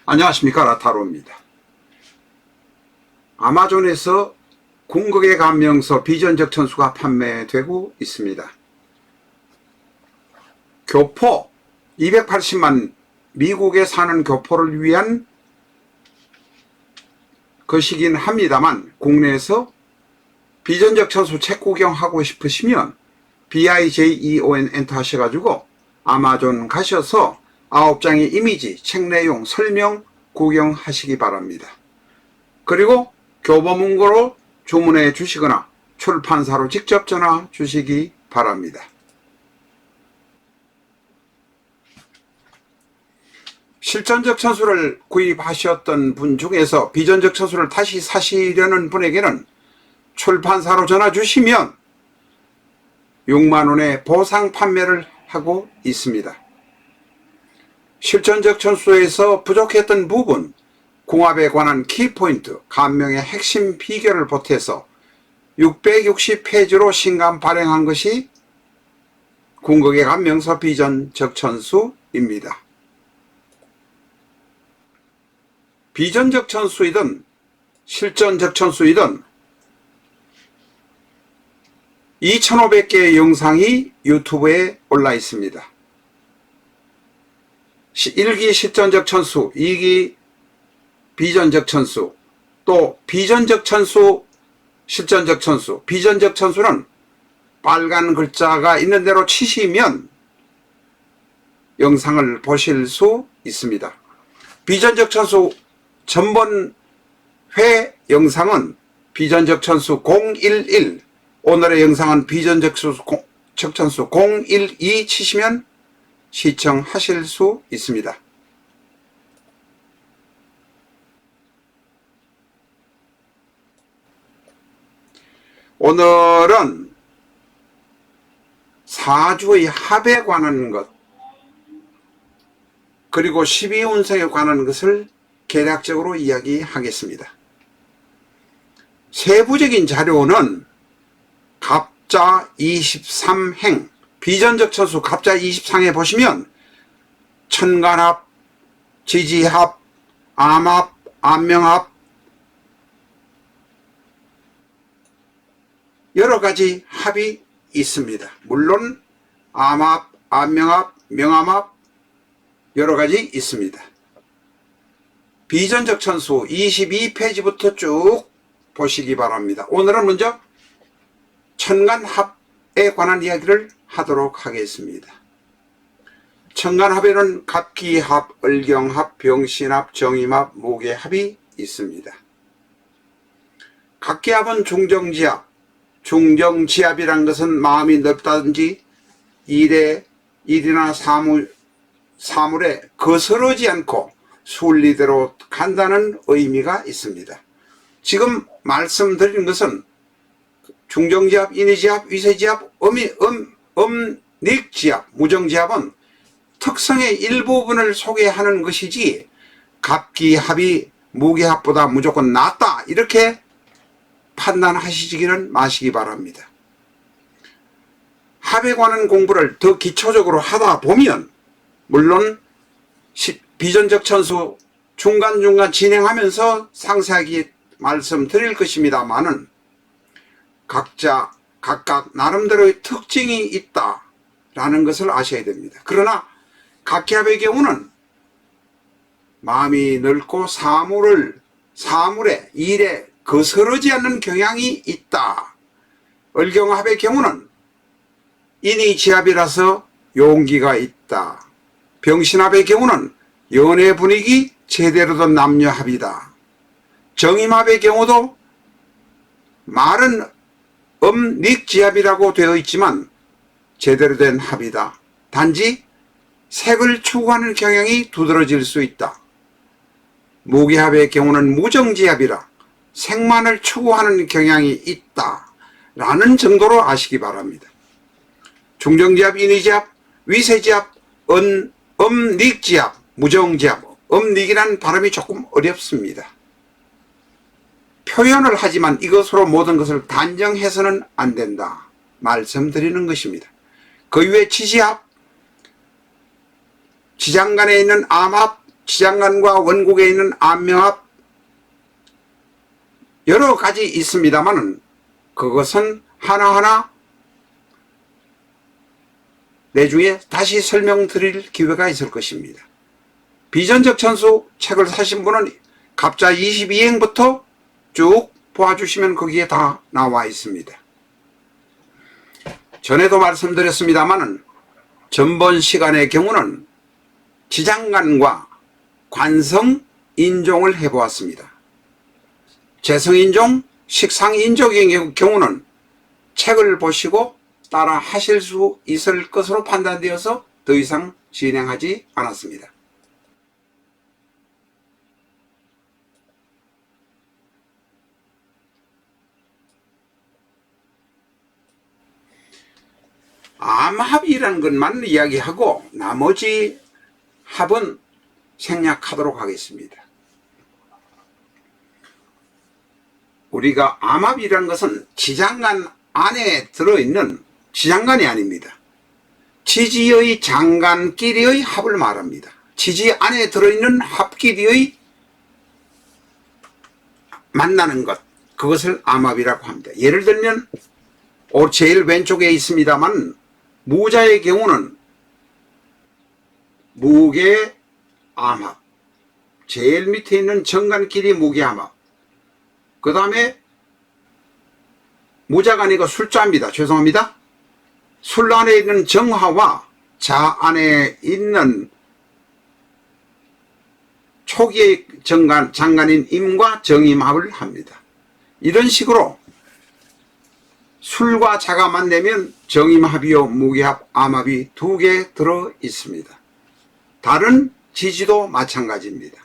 안녕하십니까, 라타로입니다. 아마존에서 궁극의 감명서 비전적 천수가 판매되고 있습니다. 교포 280만 미국에 사는 교포를 위한 것이긴 합니다만, 국내에서 비전적 천수 책 구경하고 싶으시면 BIJEON 엔터 하셔가지고 아마존 가셔서 9장의 이미지, 책 내용, 설명 구경하시기 바랍니다. 그리고 교보문고로 주문해 주시거나 출판사로 직접 전화 주시기 바랍니다. 실전적 천수를 구입하셨던 분 중에서 비전적 천수를 다시 사시려는 분에게는 출판사로 전화 주시면 6만원의 보상 판매를 하고 있습니다. 실전적 천수에서 부족했던 부분, 궁합에 관한 키포인트, 감명의 핵심 비결을 보태서 660페이지로 신간 발행한 것이 궁극의 감명서 비전적 천수입니다. 비전적 천수이든 실전적 천수이든 2500개의 영상이 유튜브에 올라 있습니다. 1기 실전적 천수, 2기 비전적 천수, 또 비전적 천수, 실전적 천수. 비전적 천수는 빨간 글자가 있는 대로 치시면 영상을 보실 수 있습니다. 비전적 천수 전번 회 영상은 비전적 천수 011, 오늘의 영상은 비전적 천수 012 치시면 시청하실 수 있습니다. 오늘은 사주의 합에 관한 것, 그리고 12운성에 관한 것을 개략적으로 이야기하겠습니다. 세부적인 자료는 갑자 23행, 비전적 천수 갑자 23행에 보시면 천간합, 지지합, 암합, 암명합, 여러가지 합이 있습니다. 물론 암합, 암명합, 명암합 여러가지 있습니다. 비전적 천수 22페이지부터 쭉 보시기 바랍니다. 오늘은 먼저 천간합에 관한 이야기를 하도록 하겠습니다. 천간합에는 갑기합, 을경합, 병신합, 정임합, 모계합이 있습니다. 갑기합은 중정지합, 중정지합이란 것은 마음이 넓다든지 일이나 사물에 거스르지 않고 순리대로 간다는 의미가 있습니다. 지금 말씀드리는 것은 중정지합, 인의지합, 위세지합, 음닉지합, 무정지합은 특성의 일부분을 소개하는 것이지 갑기합이 무기합보다 무조건 낫다 이렇게 판단하시기는 마시기 바랍니다. 합에 관한 공부를 더 기초적으로 하다 보면 물론 비전적 천수 중간중간 진행하면서 상세하게 말씀드릴 것입니다만은 각각 나름대로의 특징이 있다라는 것을 아셔야 됩니다. 그러나 갑기합의 경우는 마음이 넓고 사물에 일에 거스르지 않는 경향이 있다. 을경합의 경우는 인의지합이라서 용기가 있다. 병신합의 경우는 연애 분위기 제대로 된 남녀합이다. 정임합의 경우도 말은 음닉지합이라고 되어 있지만 제대로 된 합이다. 단지 색을 추구하는 경향이 두드러질 수 있다. 무기합의 경우는 무정지합이라 색만을 추구하는 경향이 있다 라는 정도로 아시기 바랍니다. 중정지합, 인의지합, 위세지합, 음닉지합, 무정지합, 음닉이라는 발음이 조금 어렵습니다. 표현을 하지만 이것으로 모든 것을 단정해서는 안 된다 말씀드리는 것입니다. 그 이외에 지지합, 지장간에 있는 암합, 지장간과 원국에 있는 안명합 여러 가지 있습니다만은 그것은 하나하나 내중에 다시 설명드릴 기회가 있을 것입니다. 비전적 천수 책을 사신 분은 갑자 22행부터 쭉 보아주시면 거기에 다 나와 있습니다. 전에도 말씀드렸습니다마는 전번 시간의 경우는 지장간과 관성인종을 해보았습니다. 재성인종, 식상인종의 경우는 책을 보시고 따라 하실 수 있을 것으로 판단되어서 더 이상 진행하지 않았습니다. 암합이라는 것만 이야기하고 나머지 합은 생략하도록 하겠습니다. 우리가 암합이라는 것은 지장간 안에 들어있는 지장간이 아닙니다. 지지의 장간끼리의 합을 말합니다. 지지 안에 들어있는 합끼리의 만나는 것, 그것을 암합이라고 합니다. 예를 들면 제일 왼쪽에 있습니다만 무자의 경우는 무계 암합, 제일 밑에 있는 정간끼리 무계 암합, 그 다음에 무자가 아니고 술자입니다. 죄송합니다. 술 안에 있는 정화와 자 안에 있는 초기의 장간인 임과 정임합을 합니다. 이런 식으로 술과 자가 만나면 정임합이요 무계합, 암합이 두 개 들어 있습니다. 다른 지지도 마찬가지입니다.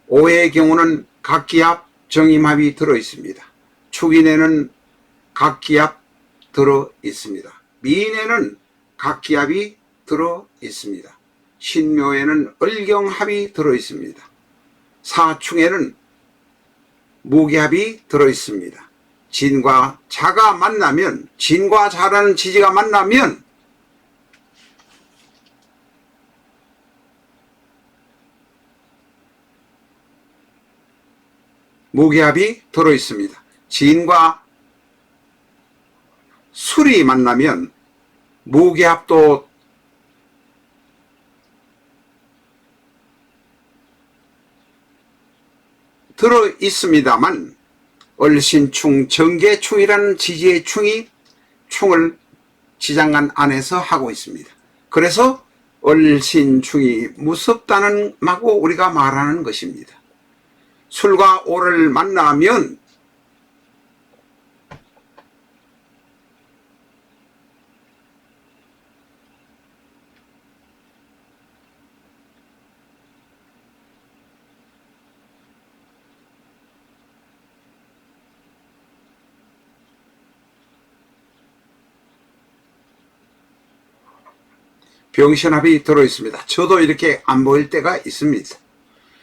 오해의 경우는 각기합, 정임합이 들어 있습니다. 축인에는 각기합 들어 있습니다. 미인에는 각기합이 들어 있습니다. 신묘에는 을경합이 들어 있습니다. 사충에는 무계합이 들어 있습니다. 진과 자가 만나면, 진과 자라는 지지가 만나면 무계합이 들어 있습니다. 진과 술이 만나면 무계합도 들어 있습니다만 얼신충, 정계충이라는 지지의 충이 충을 지장간 안에서 하고 있습니다. 그래서 얼신충이 무섭다는 마고 우리가 말하는 것입니다. 술과 오를 만나면 병신합이 들어있습니다. 저도 이렇게 안 보일 때가 있습니다.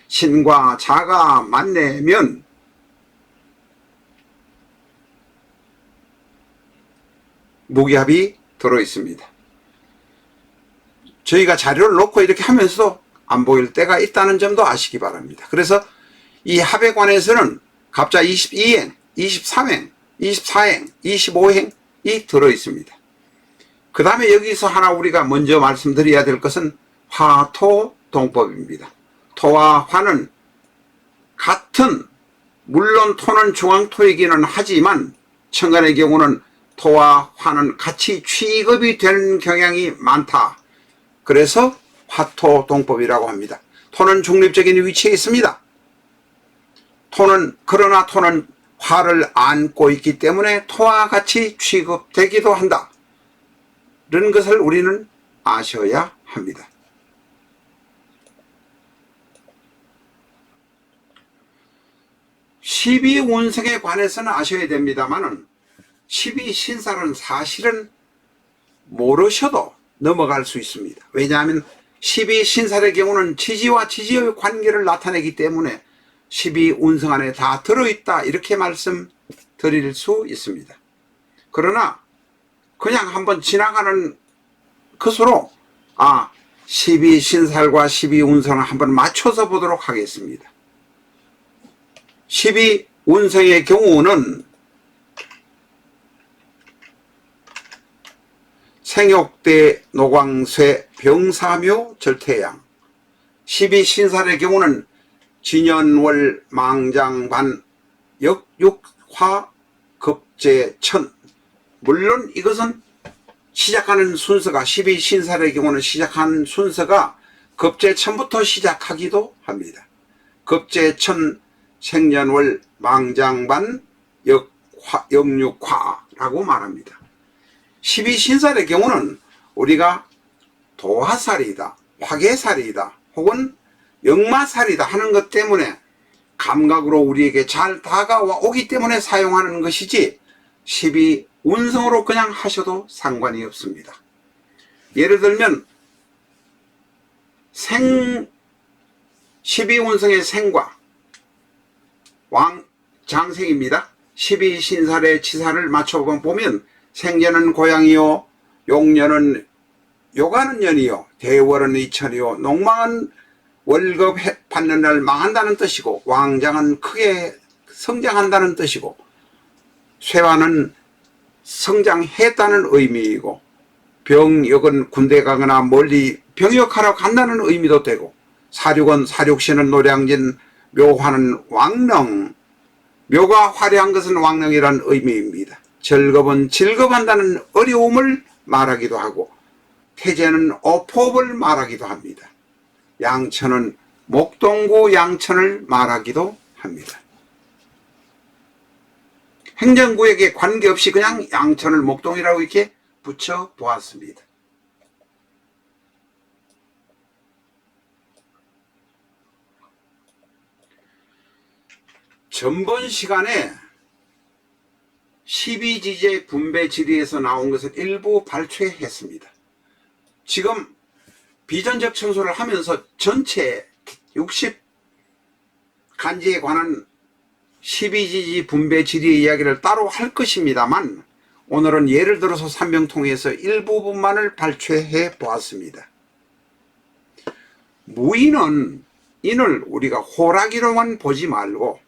신과 자가 만나면 무기합이 들어있습니다. 저희가 자료를 놓고 이렇게 하면서도 안 보일 때가 있다는 점도 아시기 바랍니다. 그래서 이 합에 관해서는 갑자 22행, 23행, 24행, 25행이 들어있습니다. 그 다음에 여기서 하나 우리가 먼저 말씀드려야 될 것은 화토동법입니다. 토와 화는 같은, 물론 토는 중앙토이기는 하지만 천간의 경우는 토와 화는 같이 취급이 되는 경향이 많다. 그래서 화토동법이라고 합니다. 토는 중립적인 위치에 있습니다. 그러나 토는 화를 안고 있기 때문에 토와 같이 취급되기도 한다. 이런 것을 우리는 아셔야 합니다. 12운성에 관해서는 아셔야 됩니다만은 12신살은 사실은 모르셔도 넘어갈 수 있습니다. 왜냐하면 12신살의 경우는 지지와 지지의 관계를 나타내기 때문에 12운성 안에 다 들어있다 이렇게 말씀드릴 수 있습니다. 그러나 그냥 한번 지나가는 것으로 12신살과 12운성을 한번 맞춰서 보도록 하겠습니다. 12운성의 경우는 생욕대 노광쇠 병사묘 절태양, 12신살의 경우는 진연월 망장반 역육화 급제천. 물론 이것은 시작하는 순서가 12신살의 경우는 시작하는 순서가 급제천부터 시작하기도 합니다. 급제천 생년월 망장반 역육화라고 말합니다. 12신살의 경우는 우리가 도화살이다, 화개살이다, 혹은 역마살이다 하는 것 때문에 감각으로 우리에게 잘 다가와 오기 때문에 사용하는 것이지 12운성으로 그냥 하셔도 상관이 없습니다. 예를 들면 12운성의 생과 장생입니다. 12신살의 치사를 맞춰보면 생년은 고양이요, 용년은 요가는 년이요, 대월은 이천이요, 농망은 월급 받는 날 망한다는 뜻이고, 왕장은 크게 성장한다는 뜻이고, 쇠화는 성장했다는 의미이고, 병역은 군대 가거나 멀리 병역하러 간다는 의미도 되고, 사륙은 사륙시는 노량진, 묘화는 왕릉, 묘가 화려한 것은 왕릉이라는 의미입니다. 절겁은 즐겁한다는 어려움을 말하기도 하고, 태제는 어포업을 말하기도 합니다. 양천은 목동구 양천을 말하기도 합니다. 행정구역에 관계없이 그냥 양천을 목동이라고 이렇게 붙여 보았습니다. 전번 시간에 12지제 분배 질의에서 나온 것을 일부 발췌했습니다. 지금 비전적 청소를 하면서 전체 60간지에 관한 12지지 분배 질의 이야기를 따로 할 것입니다만, 오늘은 예를 들어서 산병통해서 일부분만을 발췌해 보았습니다. 무인은 인을 우리가 호랑이로만 보지 말고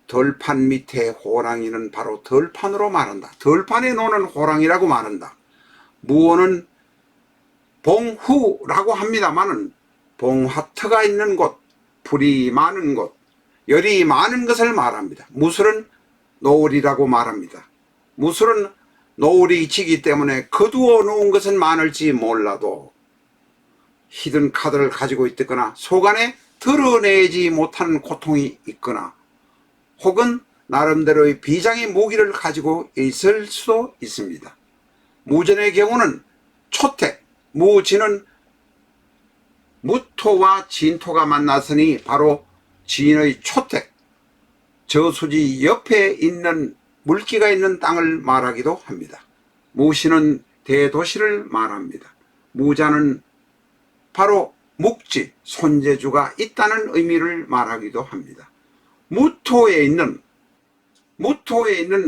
덜판 밑에 호랑이는 바로 덜판으로 말한다. 덜판에 노는 호랑이라고 말한다. 무어는 봉후라고 합니다만은 봉하트가 있는 곳, 불이 많은 곳, 열이 많은 것을 말합니다. 무술은 노을이라고 말합니다. 무술은 노을이 지기 때문에 거두어 놓은 것은 많을지 몰라도 히든 카드를 가지고 있거나 속 안에 드러내지 못하는 고통이 있거나 혹은 나름대로의 비장의 무기를 가지고 있을 수도 있습니다. 무전의 경우는 초택, 무진은 무토와 진토가 만났으니 바로 진의 초택, 저수지 옆에 있는 물기가 있는 땅을 말하기도 합니다. 무신은 대도시를 말합니다. 무자는 바로 묵지, 손재주가 있다는 의미를 말하기도 합니다. 무토에 있는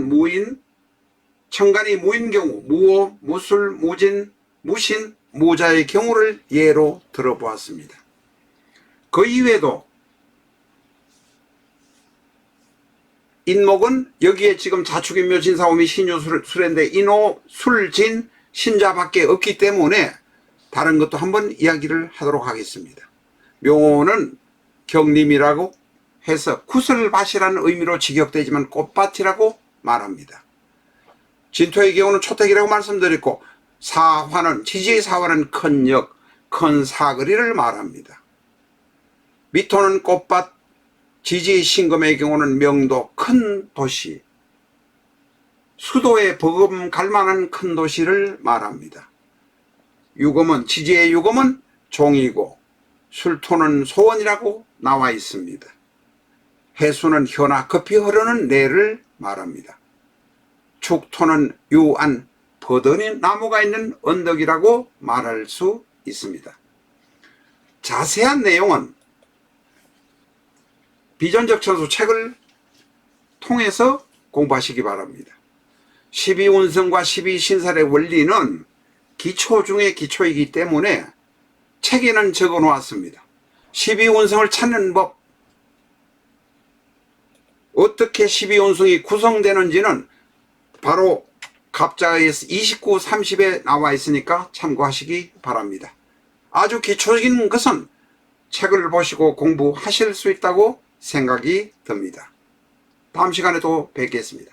무인, 천간이 무인 경우 무오, 무술, 무진, 무신, 무자의 경우를 예로 들어보았습니다. 그 이외에도 인목은 여기에 지금 자축인묘 진사오미 신유술인데 인호, 술, 진, 신자밖에 없기 때문에 다른 것도 한번 이야기를 하도록 하겠습니다. 묘는 경림이라고 해서 구슬밭이라는 의미로 직역되지만 꽃밭이라고 말합니다. 진토의 경우는 초택이라고 말씀드렸고, 사화는 지지의 사화는 큰 역, 큰 사거리를 말합니다. 미토는 꽃밭, 지지의 신금의 경우는 명도, 큰 도시, 수도에 버금 갈만한 큰 도시를 말합니다. 유금은, 지지의 유금은 종이고 술토는 소원이라고 나와 있습니다. 해수는 현하 급히 흐르는 내를 말합니다. 축토는 유안, 버드니 나무가 있는 언덕이라고 말할 수 있습니다. 자세한 내용은 비전적 천수 책을 통해서 공부하시기 바랍니다. 12운성과 12신살의 원리는 기초 중의 기초이기 때문에 책에는 적어 놓았습니다. 12운성을 찾는 법, 어떻게 12운성이 구성되는지는 바로 갑자의 29, 30에 나와 있으니까 참고하시기 바랍니다. 아주 기초적인 것은 책을 보시고 공부하실 수 있다고 생각이 듭니다. 다음 시간에 또 뵙겠습니다.